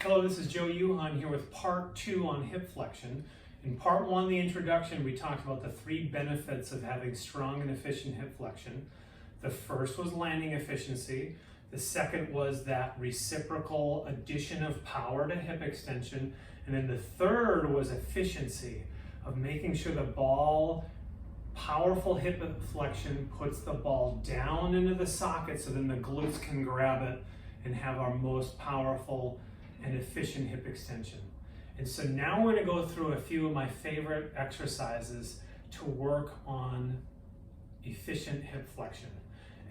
Hello, this is Joe Yuhan here with part 2 on hip flexion. In part 1, the introduction, we talked about the 3 benefits of having strong and efficient hip flexion. The first was landing efficiency. The second was that reciprocal addition of power to hip extension. And then the third was efficiency of making sure the ball, powerful hip flexion puts the ball down into the socket so then the glutes can grab it and have our most powerful and efficient hip extension. And so now we're going to go through a few of my favorite exercises to work on efficient hip flexion.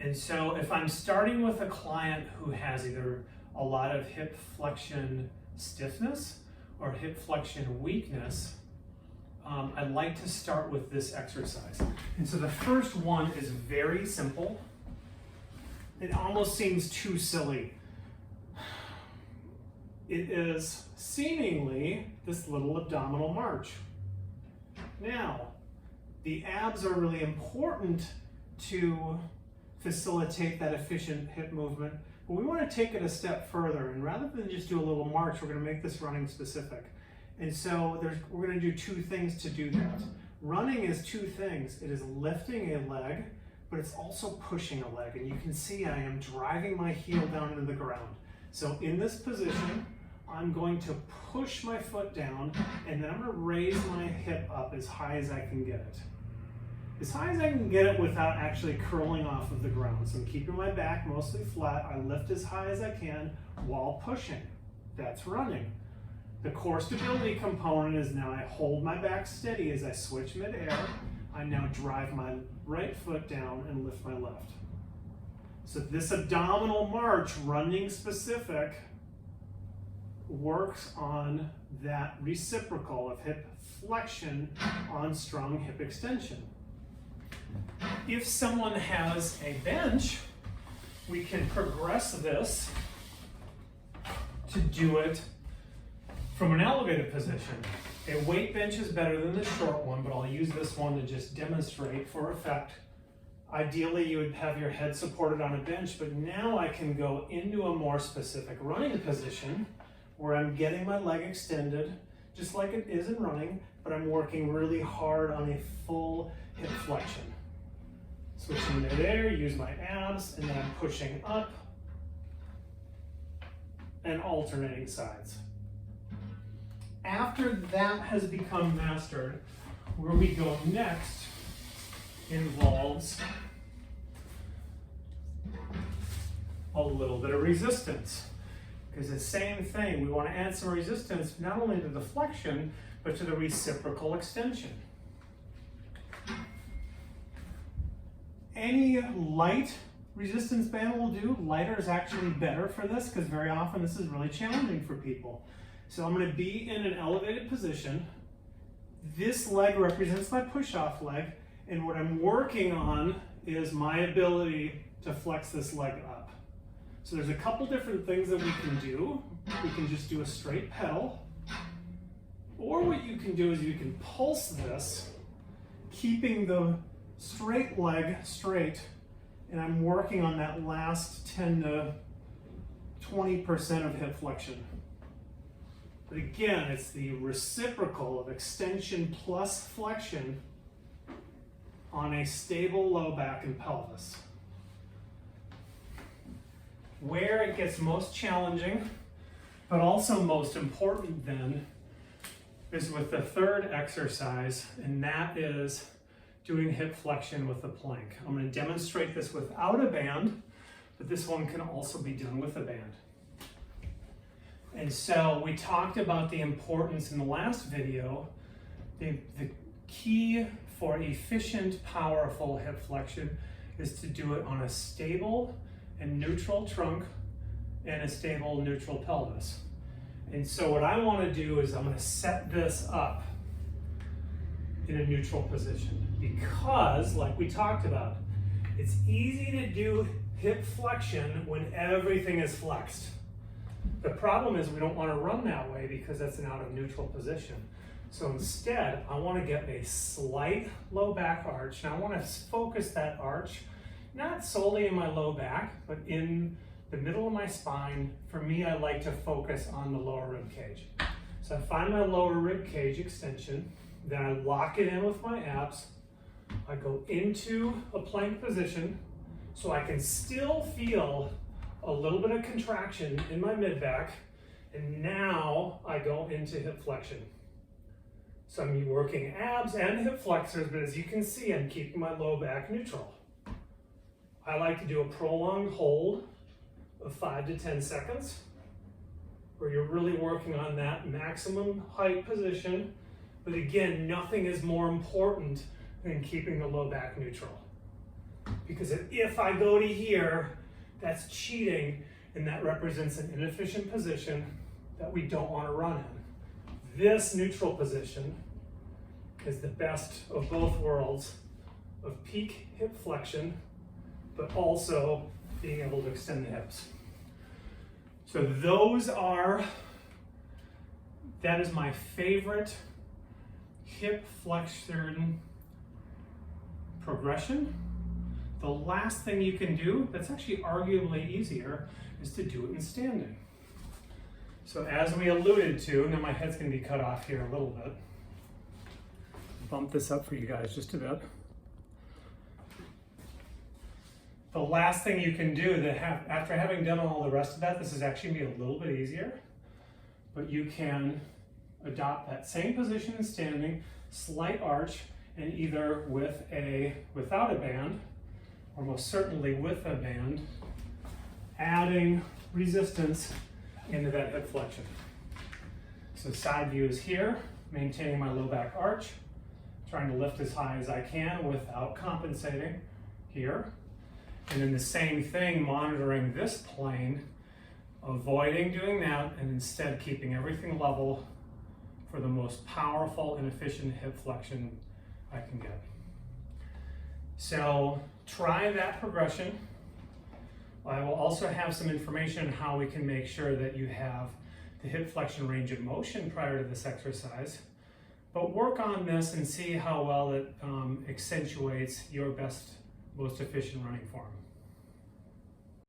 And so if I'm starting with a client who has either a lot of hip flexion stiffness or hip flexion weakness, I'd like to start with this exercise. And so the first one is very simple. It almost seems too silly. It is seemingly this little abdominal march. Now, the abs are really important to facilitate that efficient hip movement, but we want to take it a step further, and rather than just do a little march, we're going to make this running specific. And so we're going to do 2 things to do that. Running is 2 things. It is lifting a leg, but it's also pushing a leg, and you can see I am driving my heel down into the ground. So in this position, I'm going to push my foot down, and then I'm going to raise my hip up as high as I can get it. As high as I can get it without actually curling off of the ground. So I'm keeping my back mostly flat. I lift as high as I can while pushing. That's running. The core stability component is now I hold my back steady as I switch midair. I now drive my right foot down and lift my left. So this abdominal march, running specific, works on that reciprocal of hip flexion on strong hip extension. If someone has a bench, we can progress this to do it from an elevated position. A weight bench is better than the short one, but I'll use this one to just demonstrate for effect. Ideally, you would have your head supported on a bench, but now I can go into a more specific running position where I'm getting my leg extended, just like it is in running, but I'm working really hard on a full hip flexion. Switching midair, use my abs, and then I'm pushing up and alternating sides. After that has become mastered, where we go next involves a little bit of resistance. Because the same thing, we want to add some resistance not only to the flexion, but to the reciprocal extension. Any light resistance band will do. Lighter is actually better for this because very often this is really challenging for people. So I'm going to be in an elevated position. This leg represents my push-off leg, and what I'm working on is my ability to flex this leg up. So there's a couple different things that we can do. We can just do a straight pedal, or what you can do is you can pulse this, keeping the straight leg straight, and I'm working on that last 10 to 20% of hip flexion. But again, it's the reciprocal of extension plus flexion on a stable low back and pelvis. Where it gets most challenging, but also most important then, is with the third exercise, and that is doing hip flexion with a plank. I'm going to demonstrate this without a band, but this one can also be done with a band. And so we talked about the importance in the last video. The key for efficient, powerful hip flexion is to do it on a stable and neutral trunk and a stable neutral pelvis. And so what I want to do is I'm going to set this up in a neutral position because, like we talked about, it's easy to do hip flexion when everything is flexed. The problem is we don't want to run that way because that's an out of neutral position. So instead, I want to get a slight low back arch, and I want to focus that arch not solely in my low back, but in the middle of my spine, for me, I like to focus on the lower rib cage. So I find my lower rib cage extension, then I lock it in with my abs. I go into a plank position so I can still feel a little bit of contraction in my mid-back, and now I go into hip flexion. So I'm working abs and hip flexors, but as you can see, I'm keeping my low back neutral. I like to do a prolonged hold of 5 to 10 seconds, where you're really working on that maximum height position. But again, nothing is more important than keeping the low back neutral. Because if I go to here, that's cheating, and that represents an inefficient position that we don't want to run in. This neutral position is the best of both worlds of peak hip flexion, but also being able to extend the hips. So that is my favorite hip flexion progression. The last thing you can do, that's actually arguably easier, is to do it in standing. So as we alluded to, now my head's going to be cut off here a little bit. Bump this up for you guys just a bit. The last thing you can do after having done all the rest of that, this is actually going to be a little bit easier, but you can adopt that same position in standing, slight arch, and either without a band, or most certainly with a band, adding resistance into that hip flexion. So side view is here, maintaining my low back arch, trying to lift as high as I can without compensating here. And then the same thing, monitoring this plane, avoiding doing that, and instead keeping everything level for the most powerful and efficient hip flexion I can get. So try that progression. I will also have some information on how we can make sure that you have the hip flexion range of motion prior to this exercise. But work on this and see how well it accentuates your best, most efficient running form.